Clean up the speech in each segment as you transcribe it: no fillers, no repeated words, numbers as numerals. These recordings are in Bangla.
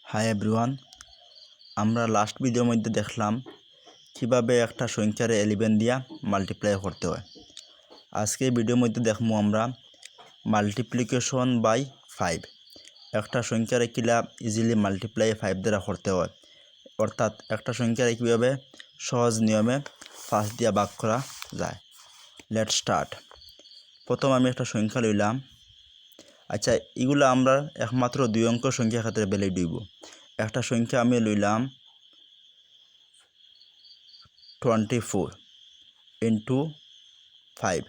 হাই এভরিওয়ান, আমরা লাস্ট ভিডিওর মধ্যে দেখলাম কিভাবে একটা সংখ্যারে 11 দিয়া মাল্টিপ্লাই করতে হয়। আজকে ভিডিওর মধ্যে দেখবো আমরা মাল্টিপ্লিকেশন বাই 5। একটা সংখ্যারে কিলা ইজিলি মাল্টিপ্লাই 5 দ্বারা করতে হয়, অর্থাৎ একটা সংখ্যারে কীভাবে সহজ নিয়মে 5 দিয়া ভাগ করা যায়। Let's start. প্রথম আমি একটা সংখ্যা লইলাম। আচ্ছা, এগুলো আমরা একমাত্র 2 অঙ্ক সংখ্যা ক্ষেত্রে বেলে দিব। একটা সংখ্যা আমি লইলাম 24 ইন্টু 5।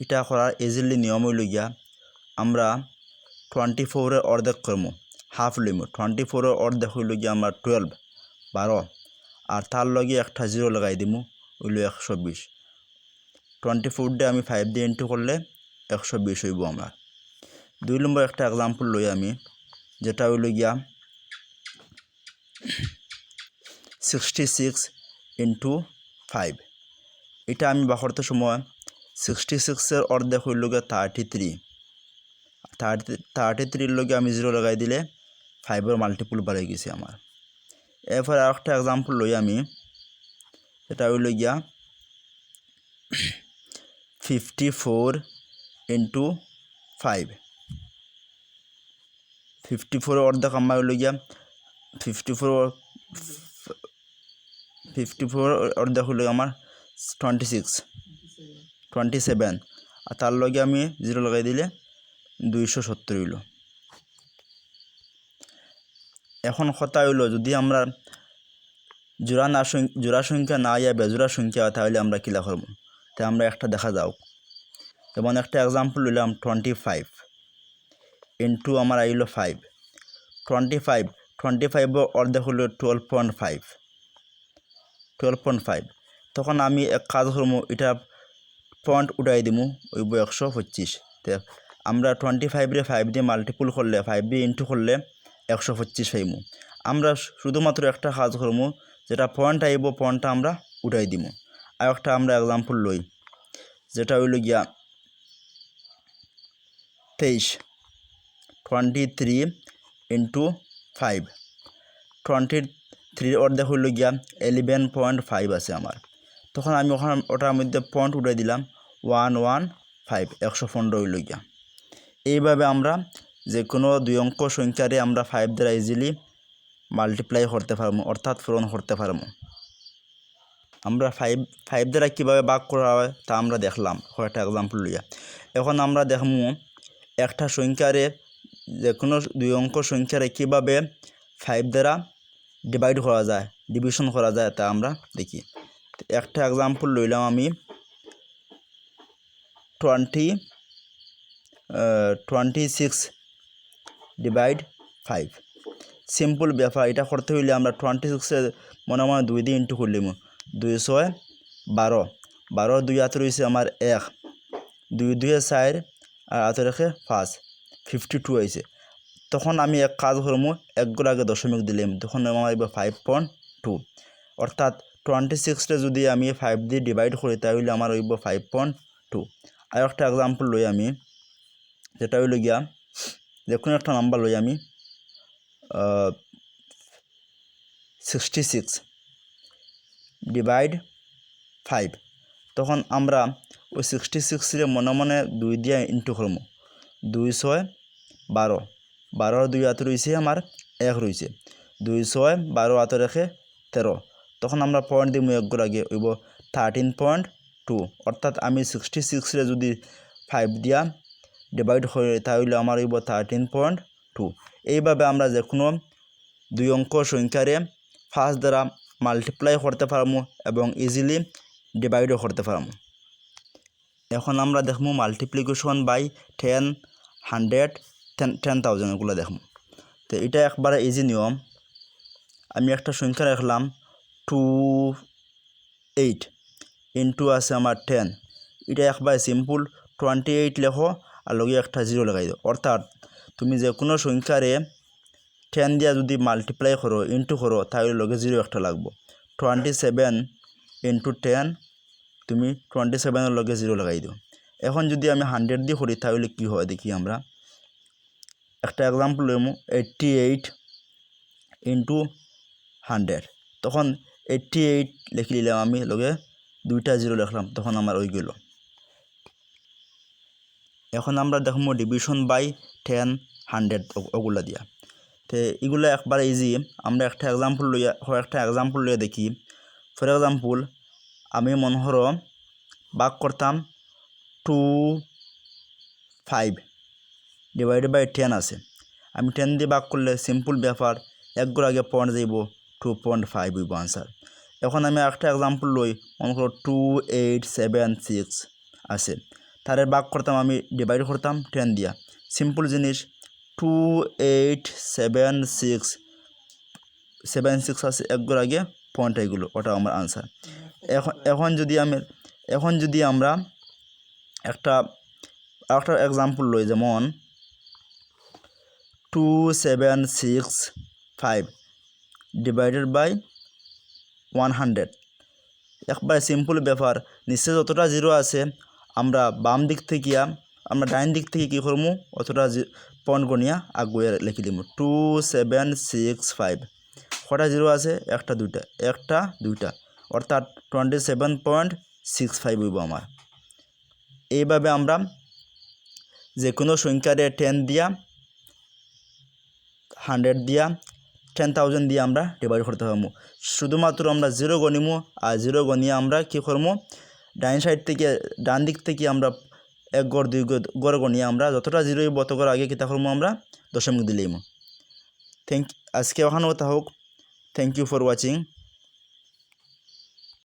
এটা করার ইজিলি নিয়ম হইল গিয়া আমরা 24-এর অর্ধেক করবো, হাফ লইমু। 24-এর অর্ধেক হইল গিয়া আমরা 12 আর তার লগে একটা 0 লাগাই দিমু, হইল 120। 24 দিয়ে আমি 5 দিয়ে ইন্টু করলে 120 হইব আমরা। 2 নম্বর একটা এক্সাম্পল লই আমি, যেটা হইল গিয়া 66 ইন্টু 5। এটা আমি বা করতে সময় 66-এর অর্ধেক হইল গিয়া 33। 33-র লগে আমি 0 লাগাই দিলে 5-এর মাল্টিপুল বাড়ে গেছে আমার। এরপর আর একটা এক্সাম্পল লই আমি, এটা হইল গিয়া 54 ইন্টু 5। 54-এর অর্ধেক আমার হইল গিয়া 54 অর্ধেক হইল আমার 27 আর তার লগে আমি 0 লাগাই দিলে 270 হইল। এখন কথা হইল, যদি আমরা জোড়া সংখ্যা না ইয়া বেজোড়া সংখ্যা তাহলে আমরা কিলা করব। তাই আমরা একটা দেখা যাও, যেমন একটা এক্সাম্পল লইলাম 25 ইন্টু আমার আইল 5। 25 অর্ধেক হইল 12.5। তখন আমি এক কাজ করবো, এটা পয়েন্ট উঠাই দিমু, ওইব 125। তো আমরা 25-রে 5 দিয়ে মাল্টিপুল করলে, 5 দিয়ে ইন্টু করলে 125 পাইমু। আমরা শুধুমাত্র একটা কাজ করবো, যেটা পয়েন্ট আইব পয়েন্টটা আমরা উঠাই দিমু। আর একটা আমরা এক্সাম্পল লই, যেটা হইল গিয়া 23 ইন্টু 5। 23 অর্ধেক হইল গিয়া 11.5 আছে আমার। তখন আমি ওটার মধ্যে পয়েন্ট উঠাই দিলাম 115, 115 হইল গিয়া। এইভাবে আমরা যে কোনো 2 অঙ্ক সংখ্যারে আমরা 5 দ্বারা ইজিলি মাল্টিপ্লাই করতে পারবো, অর্থাৎ পূরণ করতে পারবো। আমরা 5 দ্বারা কীভাবে ভাগ করা হয় তা আমরা দেখলাম কয়েকটা এক্সাম্পল লইয়া। এখন আমরা দেখবো একটা সংখ্যারে, যে কোনো 2 অঙ্ক সংখ্যারে কীভাবে 5 দ্বারা ডিভাইড করা যায়, ডিভিশন করা যায় তা আমরা দেখি। একটা এক্সাম্পল লইলাম আমি 26 ডিভাইড 5। সিম্পল ব্যাপার। এটা করতে হইলে আমরা 26-এর মনে 2 দিয়ে ইন্টু করলিম, 2 6 12। 12 2 হাতে রয়েছে আমার 1, 2 2 4 আর হাতে রেখে 5, 52 হয়েছে। তখন আমি এক কাজ করবো, একগুলো আগে দশমিক দিলাম, তখন আমার 5.2। অর্থাৎ 26-রে যদি আমি 5 দিয়ে ডিভাইড করি তাহলে আমার হইব 5.2। আর একটা এক্সাম্পল লই আমি, যেটা হইল গিয়া যে কোনো একটা নাম্বার লই আমি 66 ডিভাইড 5। তখন আমরা ওই 66-রে মনে 2 দিয়ে ইন্টু করবো, 2 6 12। 12 2 হাতে রয়েছে আমার 1 রয়েছে, 2 6 12 হাতে রেখে 13। তখন আমরা পয়েন্ট দিব একগুলো আগে, হইব 13.2। অর্থাৎ আমি 66-রে যদি 5 দিয়া ডিভাইড করি তাহলে আমার হইব 13.2। এইভাবে আমরা যে কোনো 2 অঙ্ক সংখ্যারে 5 দ্বারা মাল্টিপ্লাই করতে পারবো এবং ইজিলি ডিভাইডও করতে পারবো। এখন আমরা দেখবো মাল্টিপ্লিকেশন বাই 10, 100, 10,000 এগুলো দেখবো। তো এটা একবারে ইজি নিয়ম। আমি একটা সংখ্যা রাখলাম 28 ইন্টু আছে আমার 10। এটা একবারে সিম্পল, 28 লেখো আর লগে একটা 0 লাগাই দাও। অর্থাৎ তুমি যে কোনো সংখ্যারে 10 দিয়া যদি মাল্টিপ্লাই করো, ইন্টু করো, তাহলে লগে 0 একটা লাগবো। 27 ইন্টু 10, তুমি 27-এর লগে 0 লাগাই দাও। এখন যদি আমি 100 দিয়ে করি তাহলে কী হয় দেখি আমরা। একটা এক্সাম্পল লইমু 88 ইন্টু 100 তখন 88 লিখে নিলাম আমি লগে 2টা 0 লিখলাম তখন আমার ওই গেল। এখন আমরা দেখব ডিভিশন বাই 10 100 ওগুলা দিয়া। তো এগুলো একবারে ইজি। আমরা একটা এক্সাম্পল লইয়া দেখি। ফর এক্সাম্পল আমি মনে হরো ভাগ করতাম 2 5 ডিভাইডেড বাই 10 আছে। আমি 10 দিয়ে ভাগ করলে সিম্পল ব্যাপার, এক ঘর আগে পয়েন্ট যাইব 2.5 হইব আনসার। এখন আমি একটা এক্সাম্পল লই, মনে করো 2876 আছে, তারে ভাগ করতাম আমি ডিভাইড করতাম 10 দিয়া। সিম্পল জিনিস 2876 আছে, এক ঘর আগে পয়েন্ট এগুলো, ওটা আমার আনসার। এখন যদি আমরা একটা এক্সাম্পল লই, যেমন 2765 ডিভাইডেড বাই 100। একবারে সিম্পল ব্যাপার, নিচে যতটা 0 আছে আমরা বাম দিক থেকে আমরা ডাইন দিক থেকে কী করবো, অতটা পয়েন্ট গনিয়া আগুয়ে লিখে দিব 2765। কটা 0 আছে, একটা দুইটা, অর্থাৎ 27.65 হইব আমার। এইভাবে আমরা যে কোনো সংখ্যারে 10 দিয়া, 100 দিয়া, 10,000 দিয়ে আমরা ডিভাইড করতে পারবো। শুধুমাত্র আমরা 0 গনিমু, আর 0 গনিয়ে আমরা কী করবো, ডান দিক থেকে আমরা এক গড় 2 গড় গনিয়ে আমরা যতটা 0 হইব অত গড় আগে কীটা করবো, আমরা দশমিক দিলেইমু। আজকে ওখানে কথা হোক। Thank you for watching.